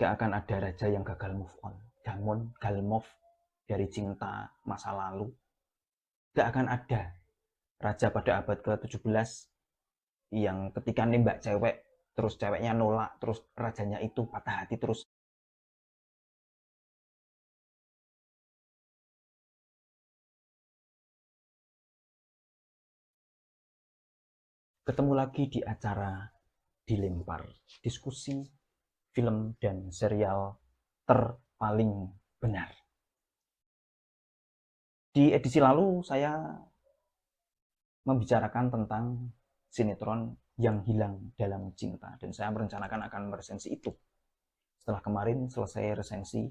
Gak akan ada raja yang gagal move on, galmove dari cinta masa lalu. Gak akan ada raja pada abad ke-17 yang ketika nembak cewek, terus ceweknya nolak, terus rajanya itu patah hati, terus ketemu lagi di acara Dilempar, diskusi film dan serial terpaling benar. Di edisi lalu saya membicarakan tentang sinetron yang hilang dalam cinta, dan saya merencanakan akan meresensi itu setelah kemarin selesai resensi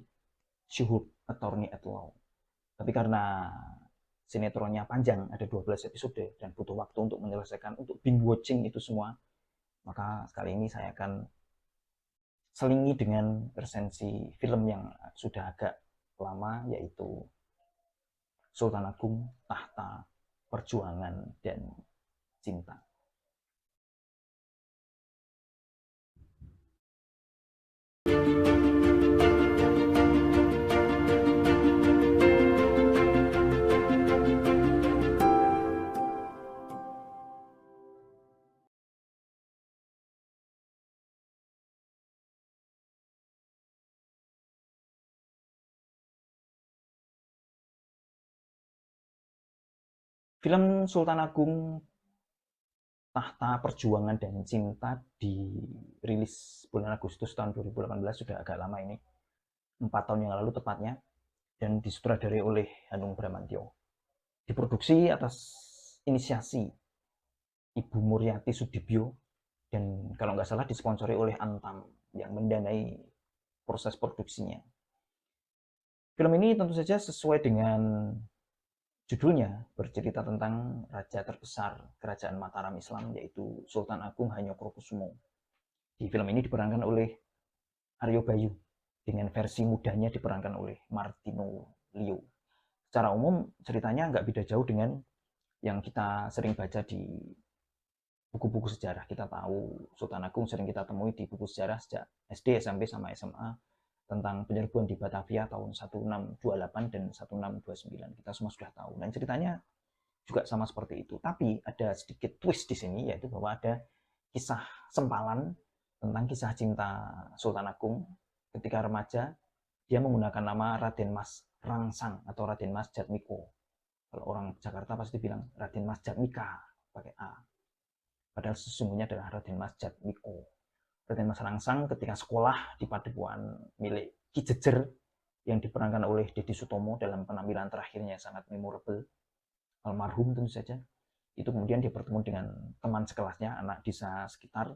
Syuhub Attorney at Law. Tapi karena sinetronnya panjang, ada 12 episode dan butuh waktu untuk menyelesaikan, untuk binge watching itu semua, maka kali ini saya akan selingi dengan resensi film yang sudah agak lama, yaitu Sultan Agung, Tahta, Perjuangan, dan Cinta. Film Sultan Agung, Tahta, Perjuangan, dan Cinta dirilis bulan Agustus tahun 2018, sudah agak lama ini, 4 tahun yang lalu tepatnya, dan disutradarai oleh Hanung Bramantyo. Diproduksi atas inisiasi Ibu Muriati Sudibyo, dan kalau nggak salah disponsori oleh Antam yang mendanai proses produksinya. Film ini tentu saja sesuai dengan judulnya, bercerita tentang raja terbesar kerajaan Mataram Islam, yaitu Sultan Agung Hanyokrokusumo. Di film ini diperankan oleh Aryo Bayu, dengan versi mudanya diperankan oleh Martino Leo. Secara umum ceritanya nggak beda jauh dengan yang kita sering baca di buku-buku sejarah. Kita tahu Sultan Agung sering kita temui di buku sejarah sejak SD, SMP, sama SMA, tentang penyerbuan di Batavia tahun 1628 dan 1629. Kita semua sudah tahu. Dan ceritanya juga sama seperti itu. Tapi ada sedikit twist di sini, yaitu bahwa ada kisah sempalan tentang kisah cinta Sultan Agung ketika remaja. Dia menggunakan nama Raden Mas Rangsang atau Raden Mas Jatmiko. Kalau orang Jakarta pasti bilang Raden Mas Jatmika pakai A. Padahal sesungguhnya adalah Raden Mas Jatmiko. Raden Mas Rangsang ketika sekolah di padepokan milik Ki Jejer yang diperankan oleh Deddy Sutomo dalam penampilan terakhirnya sangat memorable, almarhum tentu saja, itu kemudian dia bertemu dengan teman sekelasnya, anak desa sekitar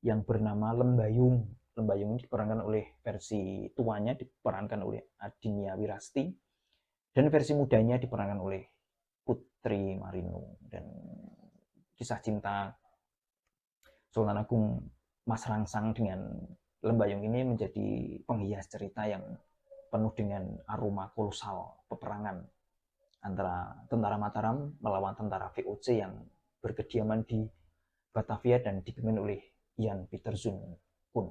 yang bernama Lembayung. Lembayung ini diperankan oleh versi tuanya diperankan oleh Adinia Wirasti, dan versi mudanya diperankan oleh Putri Marino. Dan kisah cinta Sultan Agung Mas Rangsang dengan Lembayung ini menjadi penghias cerita yang penuh dengan aroma kolosal peperangan antara tentara Mataram melawan tentara VOC yang berkediaman di Batavia dan dipimpin oleh Jan Pieterszoon Koen.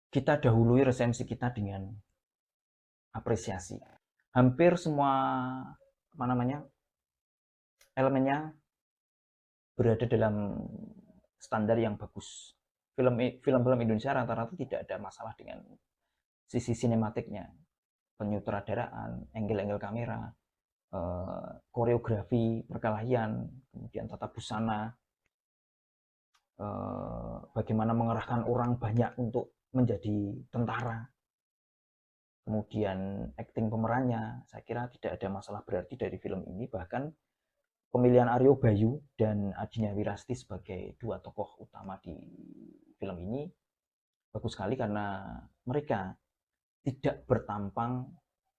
Kita dahului resensi kita dengan apresiasi. Hampir semua elemennya berada dalam standar yang bagus. Film-film Indonesia rata-rata tidak ada masalah dengan sisi sinematiknya, penyutradaraan, angle-angle kamera, koreografi perkelahian, kemudian tata busana, bagaimana mengerahkan orang banyak untuk menjadi tentara, kemudian akting pemerannya, saya kira tidak ada masalah berarti dari film ini. Bahkan pemilihan Aryo Bayu dan Adinia Wirasti sebagai dua tokoh utama di film ini bagus sekali, karena mereka tidak bertampang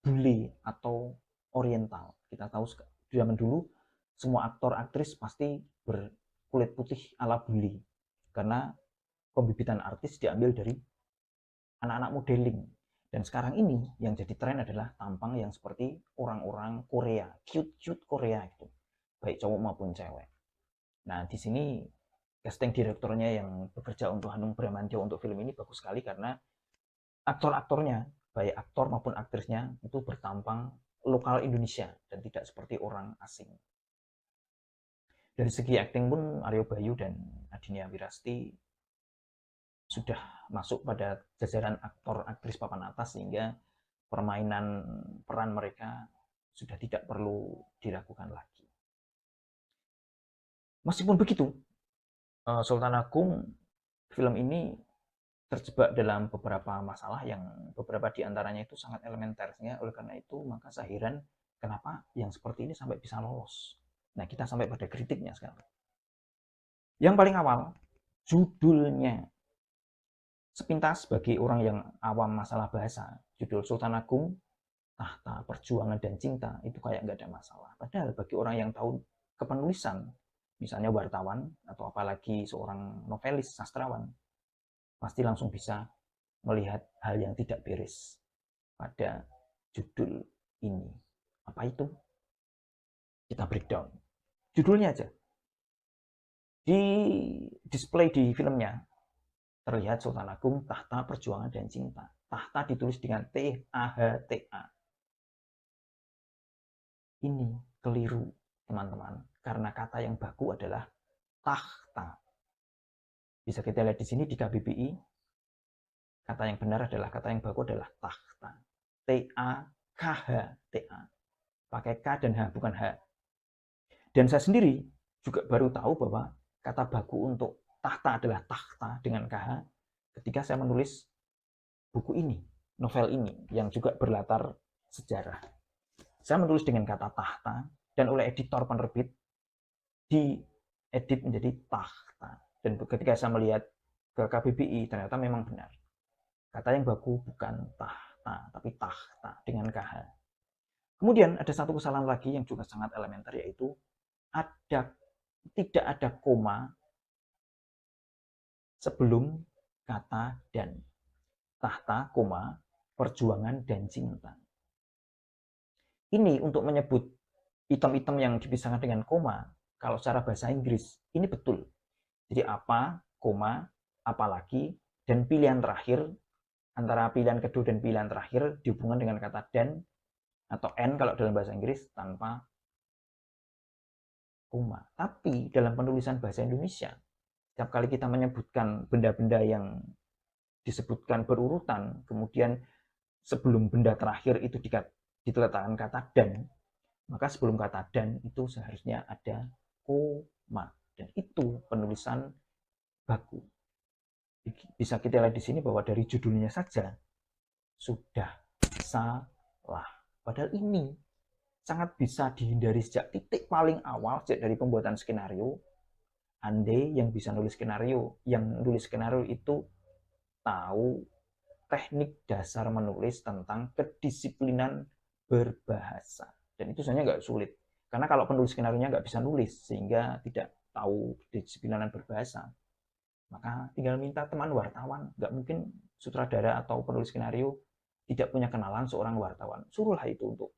bule atau oriental. Kita tahu di zaman dulu semua aktor aktris pasti berkulit putih ala bule, karena pembibitan artis diambil dari anak-anak modeling. Dan sekarang ini yang jadi tren adalah tampang yang seperti orang-orang Korea, cute-cute Korea gitu, baik cowok maupun cewek. Nah, di sini casting direkturnya yang bekerja untuk Hanung Bramantyo untuk film ini bagus sekali karena aktor-aktornya, baik aktor maupun aktrisnya itu bertampang lokal Indonesia dan tidak seperti orang asing. Dari segi akting pun Aryo Bayu dan Adinia Wirasti sudah masuk pada jajaran aktor aktris papan atas sehingga permainan peran mereka sudah tidak perlu dilakukan lagi. Meskipun begitu, Sultan Agung film ini terjebak dalam beberapa masalah yang beberapa diantaranya itu sangat elementer. Sehingga oleh karena itu maka saya heran kenapa yang seperti ini sampai bisa lolos. Nah, kita sampai pada kritiknya sekarang. Yang paling awal, judulnya. Sepintas bagi orang yang awam masalah bahasa, judul Sultan Agung, Tahta, Perjuangan, dan Cinta itu kayak nggak ada masalah. Padahal bagi orang yang tahu kepenulisan, misalnya wartawan atau apalagi seorang novelis, sastrawan, pasti langsung bisa melihat hal yang tidak beres pada judul ini. Apa itu? Kita breakdown. Judulnya aja. Di display di filmnya, terlihat Sultan Agung, Tahta, Perjuangan, dan Cinta. Tahta ditulis dengan T-A-H-T-A. Ini keliru, teman-teman. Karena kata yang baku adalah tahta. Bisa kita lihat di sini di KBBI. Kata yang benar adalah, kata yang baku adalah tahta. T-A-K-H-T-A. Pakai K dan H, bukan H. Dan saya sendiri juga baru tahu bahwa kata baku untuk tahta adalah tahta dengan KH ketika saya menulis buku ini, novel ini, yang juga berlatar sejarah. Saya menulis dengan kata tahta, dan oleh editor penerbit diedit menjadi tahta. Dan ketika saya melihat ke KBBI, ternyata memang benar. Kata yang baku bukan tahta, tapi tahta dengan KH. Kemudian ada satu kesalahan lagi yang juga sangat elementer, yaitu tidak ada koma sebelum kata dan. Tahta, koma, perjuangan, dan cinta. Ini untuk menyebut item-item yang dipisahkan dengan koma, kalau secara bahasa Inggris, ini betul. Jadi apa, koma, apalagi, dan pilihan terakhir, antara pilihan kedua dan pilihan terakhir dihubungkan dengan kata dan, atau n kalau dalam bahasa Inggris, tanpa koma. Tapi dalam penulisan bahasa Indonesia, setiap kali kita menyebutkan benda-benda yang disebutkan berurutan, kemudian sebelum benda terakhir itu diletakkan kata dan, maka sebelum kata dan itu seharusnya ada koma, dan itu penulisan baku. Bisa kita lihat di sini bahwa dari judulnya saja sudah salah. Padahal ini sangat bisa dihindari sejak titik paling awal, sejak dari pembuatan skenario. Andai yang bisa nulis skenario, yang nulis skenario itu tahu teknik dasar menulis tentang kedisiplinan berbahasa. Dan itu sebenarnya nggak sulit. Karena kalau penulis skenario-nya nggak bisa nulis, sehingga tidak tahu kedisiplinan berbahasa, maka tinggal minta teman wartawan. Nggak mungkin sutradara atau penulis skenario tidak punya kenalan seorang wartawan. Suruhlah itu untuk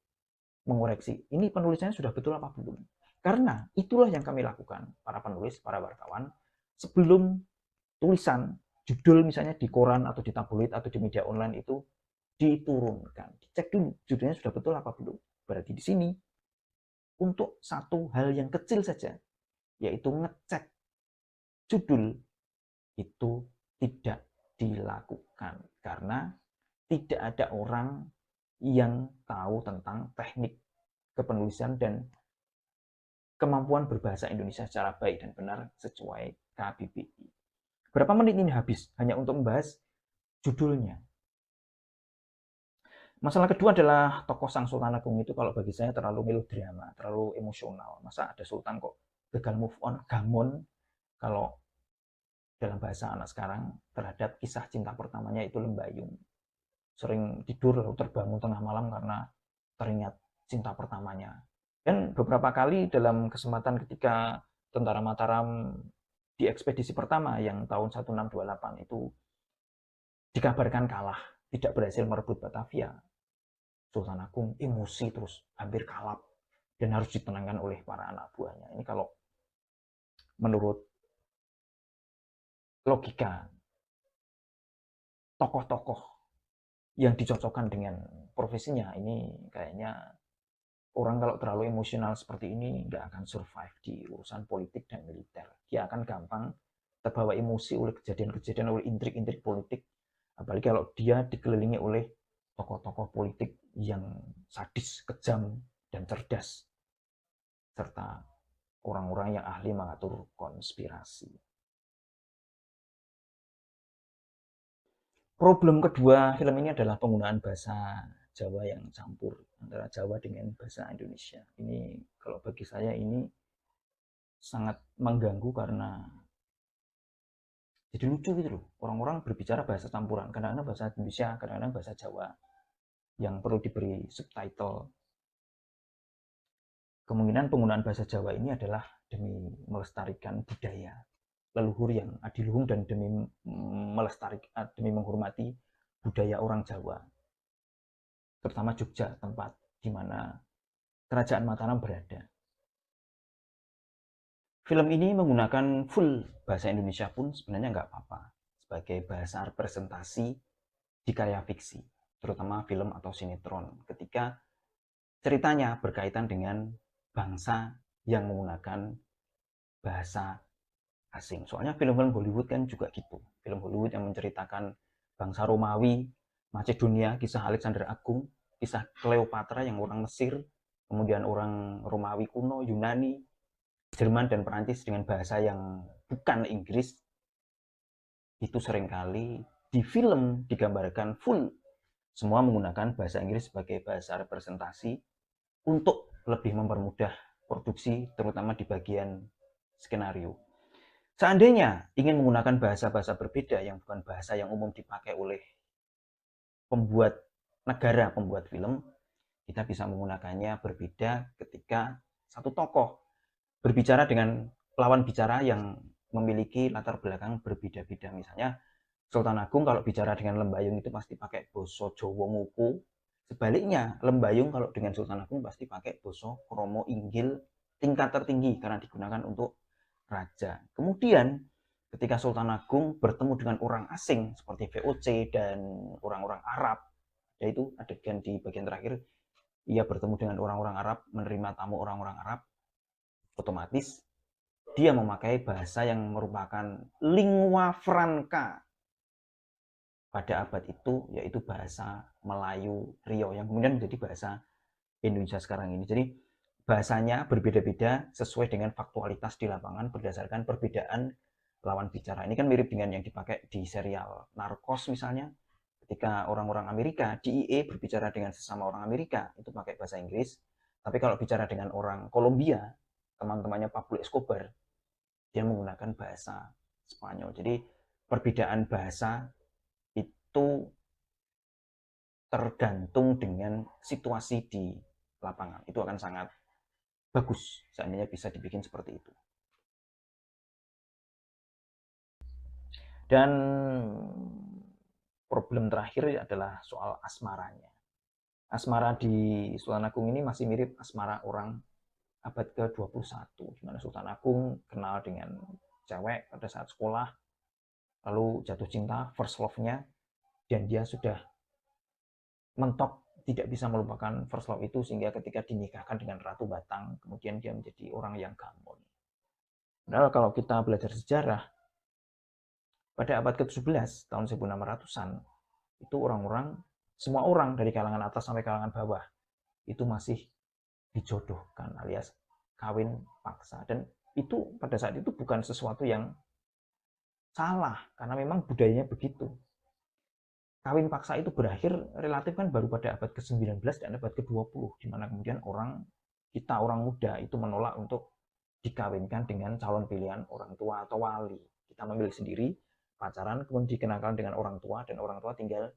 mengoreksi. Ini penulisannya sudah betul apa belum? Karena itulah yang kami lakukan, para penulis, para wartawan, sebelum tulisan judul misalnya di koran atau di tabloid atau di media online itu diturunkan. Dicek dulu judulnya sudah betul apa belum. Berarti di sini untuk satu hal yang kecil saja, yaitu ngecek judul, itu tidak dilakukan karena tidak ada orang yang tahu tentang teknik kepenulisan dan kemampuan berbahasa Indonesia secara baik dan benar sesuai KBBI. Berapa menit ini habis hanya untuk membahas judulnya. Masalah kedua adalah tokoh Sang Sultan Agung itu kalau bagi saya terlalu melodrama, terlalu emosional. Masa ada sultan kok gagal move on, gamon, kalau dalam bahasa anak sekarang terhadap kisah cinta pertamanya itu Lembayung. Sering tidur lalu terbangun tengah malam karena teringat cinta pertamanya. Dan beberapa kali dalam kesempatan ketika tentara Mataram di ekspedisi pertama yang tahun 1628 itu dikabarkan kalah, tidak berhasil merebut Batavia, Sultan Agung emosi terus, hampir kalap, dan harus ditenangkan oleh para anak buahnya. Ini kalau menurut logika tokoh-tokoh yang dicocokkan dengan profesinya. Ini kayaknya orang kalau terlalu emosional seperti ini nggak akan survive di urusan politik dan militer. Dia akan gampang terbawa emosi oleh kejadian-kejadian, oleh intrik-intrik politik. Apalagi kalau dia dikelilingi oleh tokoh-tokoh politik yang sadis, kejam, dan cerdas, serta orang-orang yang ahli mengatur konspirasi. Problem kedua film ini adalah penggunaan bahasa Jawa yang campur antara Jawa dengan bahasa Indonesia. Ini kalau bagi saya ini sangat mengganggu karena jadi lucu gitu loh. Orang-orang berbicara bahasa campuran, kadang-kadang bahasa Indonesia, kadang-kadang bahasa Jawa yang perlu diberi subtitle. Kemungkinan penggunaan bahasa Jawa ini adalah demi melestarikan budaya leluhur yang adiluhung dan demi melestarikan, demi menghormati budaya orang Jawa, terutama Jogja, tempat di mana Kerajaan Mataram berada. Film ini menggunakan full bahasa Indonesia pun sebenarnya nggak apa-apa sebagai bahasa representasi di karya fiksi, terutama film atau sinetron, ketika ceritanya berkaitan dengan bangsa yang menggunakan bahasa asing. Soalnya film-film Hollywood kan juga gitu. Film Hollywood yang menceritakan bangsa Romawi, Macedonia, kisah Alexander Agung, kisah Cleopatra yang orang Mesir, kemudian orang Romawi kuno, Yunani, Jerman dan Perancis dengan bahasa yang bukan Inggris, itu seringkali di film digambarkan full semua menggunakan bahasa Inggris sebagai bahasa representasi untuk lebih mempermudah produksi, terutama di bagian skenario. Seandainya ingin menggunakan bahasa-bahasa berbeda yang bukan bahasa yang umum dipakai oleh pembuat negara, pembuat film, kita bisa menggunakannya berbeda ketika satu tokoh berbicara dengan lawan bicara yang memiliki latar belakang berbeda-beda. Misalnya Sultan Agung kalau bicara dengan Lembayung itu pasti pakai boso Jowo Nguku. Sebaliknya, Lembayung kalau dengan Sultan Agung pasti pakai boso Kromo Inggil tingkat tertinggi karena digunakan untuk raja. Kemudian ketika Sultan Agung bertemu dengan orang asing seperti VOC dan orang-orang Arab, yaitu adegan di bagian terakhir ia bertemu dengan orang-orang Arab, menerima tamu orang-orang Arab, otomatis dia memakai bahasa yang merupakan lingua franca pada abad itu, yaitu bahasa Melayu Riau yang kemudian menjadi bahasa Indonesia sekarang ini. Jadi bahasanya berbeda-beda sesuai dengan faktualitas di lapangan berdasarkan perbedaan lawan bicara. Ini kan mirip dengan yang dipakai di serial Narcos misalnya. Ketika orang-orang Amerika, DEA berbicara dengan sesama orang Amerika, itu pakai bahasa Inggris. Tapi kalau bicara dengan orang Kolombia, teman-temannya Pablo Escobar, dia menggunakan bahasa Spanyol. Jadi perbedaan bahasa itu tergantung dengan situasi di lapangan. Itu akan sangat bagus seandainya bisa dibikin seperti itu. Dan problem terakhir adalah soal asmaranya. Asmara di Sultan Agung ini masih mirip asmara orang abad ke-21, di mana Sultan Agung kenal dengan cewek pada saat sekolah, lalu jatuh cinta, first love-nya, dan dia sudah mentok tidak bisa melupakan first love itu sehingga ketika dinikahkan dengan Ratu Batang, kemudian dia menjadi orang yang gamon. Padahal kalau kita belajar sejarah, pada abad ke-17, tahun 1600-an, itu orang-orang, semua orang dari kalangan atas sampai kalangan bawah, itu masih dijodohkan alias kawin paksa. Dan itu pada saat itu bukan sesuatu yang salah, karena memang budayanya begitu. Kawin paksa itu berakhir relatif kan baru pada abad ke-19 dan abad ke-20, di mana kemudian kita orang muda itu menolak untuk dikawinkan dengan calon pilihan orang tua atau wali. Kita memilih sendiri, pacaran, kemudian dikenalkan dengan orang tua, dan orang tua tinggal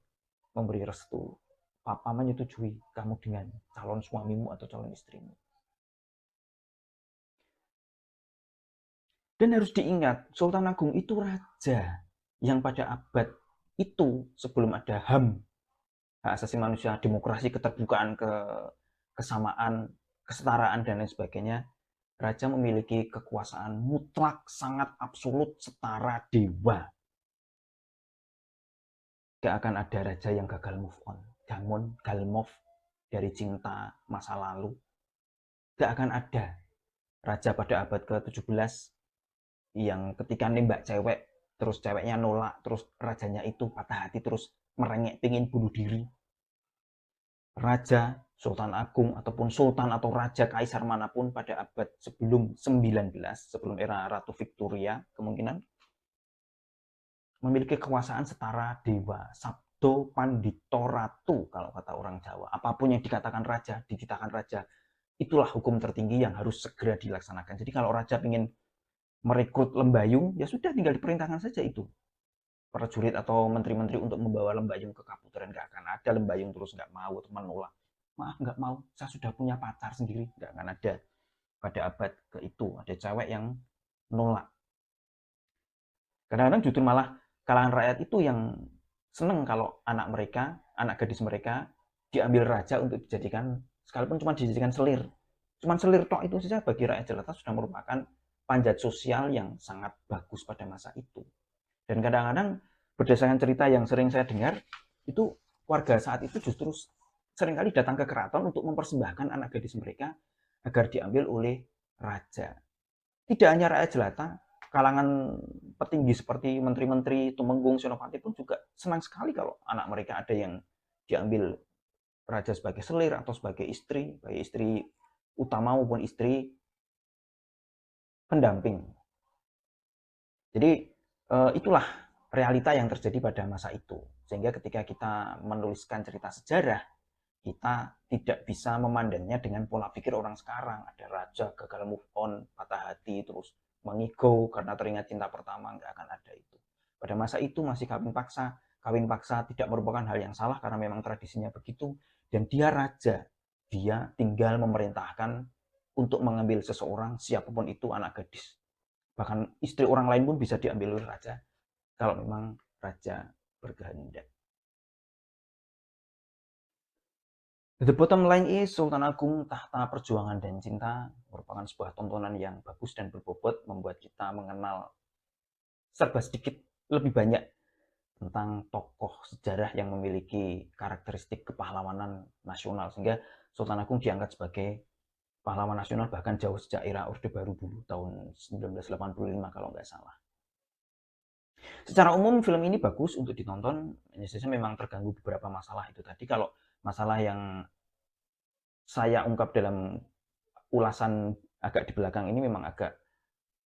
memberi restu. Papa menyetujui kamu dengan calon suamimu atau calon istrimu. Dan harus diingat, Sultan Agung itu raja yang pada abad itu sebelum ada HAM, hak asasi manusia, demokrasi, keterbukaan, kesamaan, kesetaraan, dan lain sebagainya, Raja memiliki kekuasaan mutlak, sangat absolut, setara dewa. Gak akan ada raja yang gagal move on, galmove dari cinta masa lalu. Gak akan ada raja pada abad ke-17 yang ketika nembak cewek, terus ceweknya nolak, terus rajanya itu patah hati, terus merengek pingin bunuh diri. Raja, Sultan Agung, ataupun Sultan atau Raja Kaisar manapun pada abad sebelum 19, sebelum era Ratu Victoria, kemungkinan memiliki kekuasaan setara dewa. Sabdo Pandito Ratu, kalau kata orang Jawa. Apapun yang dikatakan raja, dititahkan raja, itulah hukum tertinggi yang harus segera dilaksanakan. Jadi kalau raja ingin merekrut lembayung, ya sudah tinggal diperintahkan saja itu. Prajurit atau menteri-menteri untuk membawa lembayung ke Kaputeran. Nggak akan ada lembayung terus nggak mau, teman menolak. Maaf nggak mau, saya sudah punya pacar sendiri. Nggak akan ada pada abad ke itu. Ada cewek yang nolak. Kadang-kadang justru malah kalangan rakyat itu yang seneng kalau anak mereka, anak gadis mereka diambil raja untuk dijadikan, sekalipun cuma dijadikan selir. Cuman selir tok itu saja bagi rakyat jelata sudah merupakan panjat sosial yang sangat bagus pada masa itu. Dan kadang-kadang berdasarkan cerita yang sering saya dengar, itu warga saat itu justru seringkali datang ke keraton untuk mempersembahkan anak gadis mereka agar diambil oleh raja. Tidak hanya rakyat jelata, kalangan petinggi seperti menteri-menteri, Tumenggung, Senopati pun juga senang sekali kalau anak mereka ada yang diambil raja sebagai selir atau sebagai istri, baik istri utama maupun istri pendamping. Jadi itulah realita yang terjadi pada masa itu. Sehingga ketika kita menuliskan cerita sejarah, kita tidak bisa memandangnya dengan pola pikir orang sekarang. Ada raja gagal move on, patah hati, terus mengigo karena teringat cinta pertama. Nggak akan ada itu. Pada masa itu masih kawin paksa. Kawin paksa tidak merupakan hal yang salah karena memang tradisinya begitu. Dan dia raja. Dia tinggal memerintahkan untuk mengambil seseorang, siapapun itu anak gadis. Bahkan istri orang lain pun bisa diambil oleh raja kalau memang raja berkehendak. The bottom line is Sultan Agung Tahta Perjuangan dan Cinta merupakan sebuah tontonan yang bagus dan berbobot, membuat kita mengenal serba sedikit lebih banyak tentang tokoh sejarah yang memiliki karakteristik kepahlawanan nasional, sehingga Sultan Agung diangkat sebagai pahlawan nasional bahkan jauh sejak era Orde Baru dulu tahun 1985 kalau nggak salah. Secara umum film ini bagus untuk ditonton, hanya saja memang terganggu beberapa masalah itu tadi. Kalau masalah yang saya ungkap dalam ulasan agak di belakang ini memang agak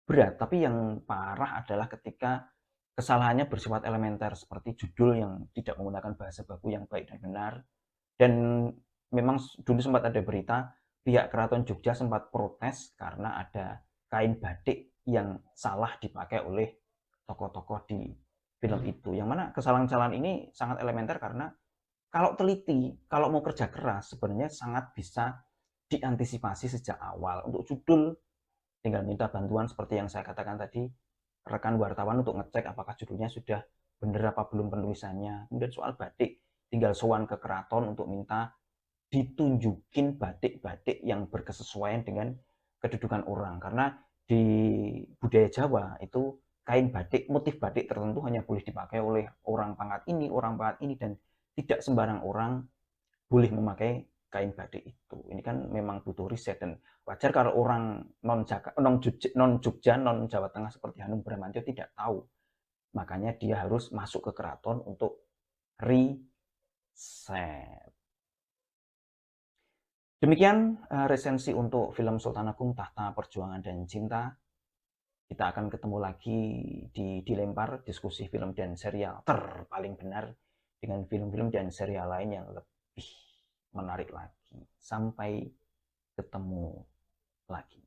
berat, tapi yang parah adalah ketika kesalahannya bersifat elementer seperti judul yang tidak menggunakan bahasa baku yang baik dan benar. Dan memang dulu sempat ada berita pihak Keraton Jogja sempat protes karena ada kain batik yang salah dipakai oleh tokoh-tokoh di film itu. Yang mana kesalahan-kesalahan ini sangat elementer karena kalau teliti, kalau mau kerja keras sebenarnya sangat bisa diantisipasi sejak awal. Untuk judul tinggal minta bantuan seperti yang saya katakan tadi, rekan wartawan untuk ngecek apakah judulnya sudah benar apa belum penulisannya. Kemudian soal batik, tinggal sowan ke keraton untuk minta ditunjukin batik-batik yang berkesesuaian dengan kedudukan orang. Karena di budaya Jawa itu kain batik, motif batik tertentu hanya boleh dipakai oleh orang pangkat ini, dan tidak sembarang orang boleh memakai kain batik itu. Ini kan memang butuh riset, dan wajar kalau orang non Jogja, non Jawa Tengah seperti Hanung Bramantyo tidak tahu. Makanya dia harus masuk ke keraton untuk riset. Demikian resensi untuk film Sultan Agung Tahta Perjuangan dan Cinta. Kita akan ketemu lagi di Dilempar, diskusi film dan serial terpaling benar dengan film-film dan serial lain yang lebih menarik lagi. Sampai ketemu lagi.